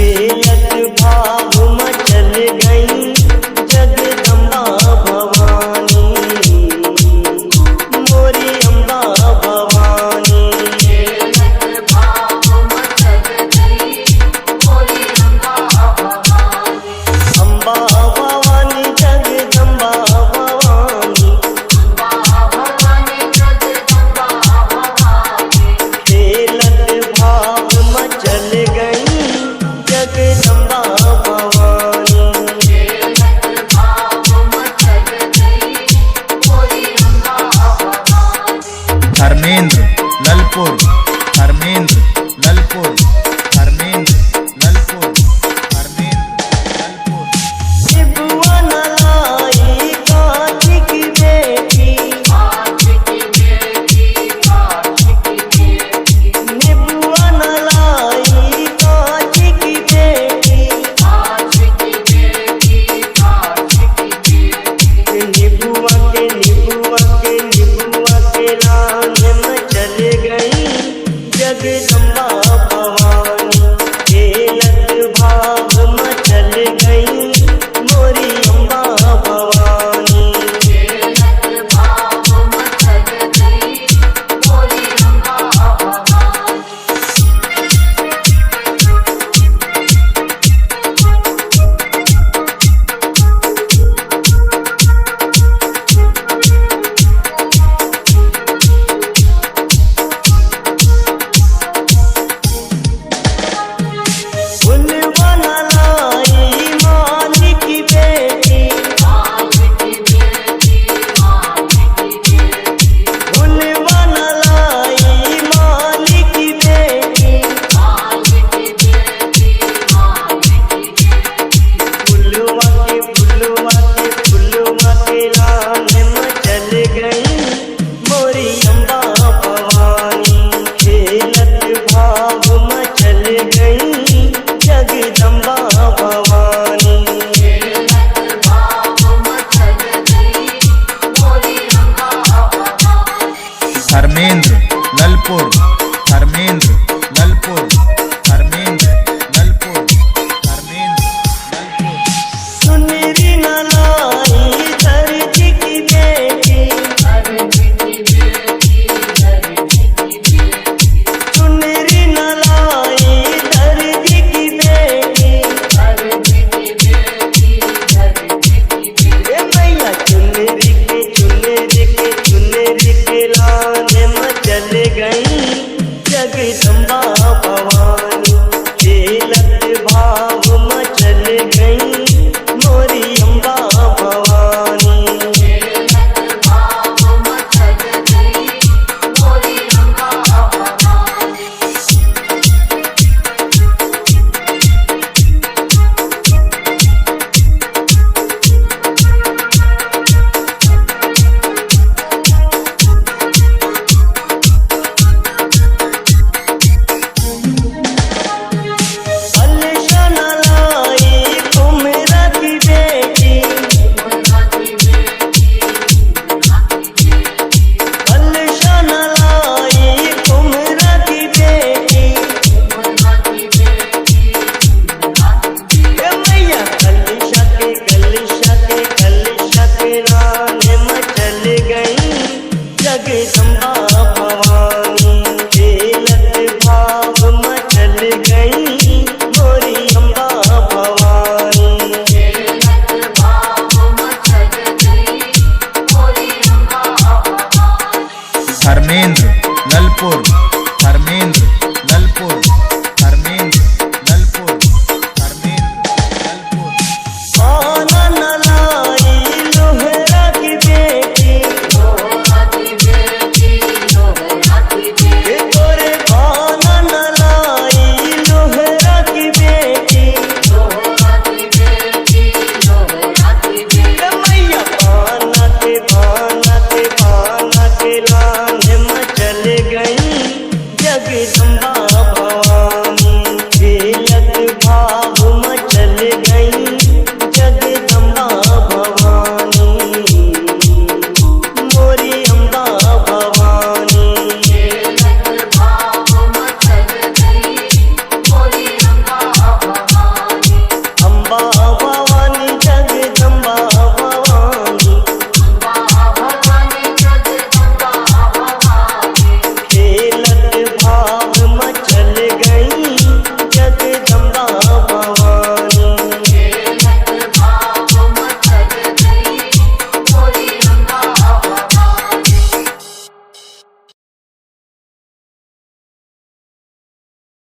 खेलत भाव मचल गई जगदम्बा भवानी, मोरी अम्बा भवानी। खेलत भाव मचल गई मोरी अम्बा भवानी, अम्बा भवानी जगदम्बा भवानी, अम्बा भवानी जगदम्बा भवानी। खेलत भाव मचल गई जगदम्बा भवानी, खेलत भाव मचल गई मोरी अम्बा भवानी। धर्मेंद्र ललपुर, धर्मेंद्र ललपुर, धर्मेंद्र ललपुर, धर्मेंद्र ललपुर। निबुआ न लाई कांच की बेटी, कांच की बेटी, कांच की बेटी। निबुआ न लाई कांच की बेटी, कांच की बेटी, कांच की बेटी। निबुआ के लान में चल गई जगदम्बा भवानी।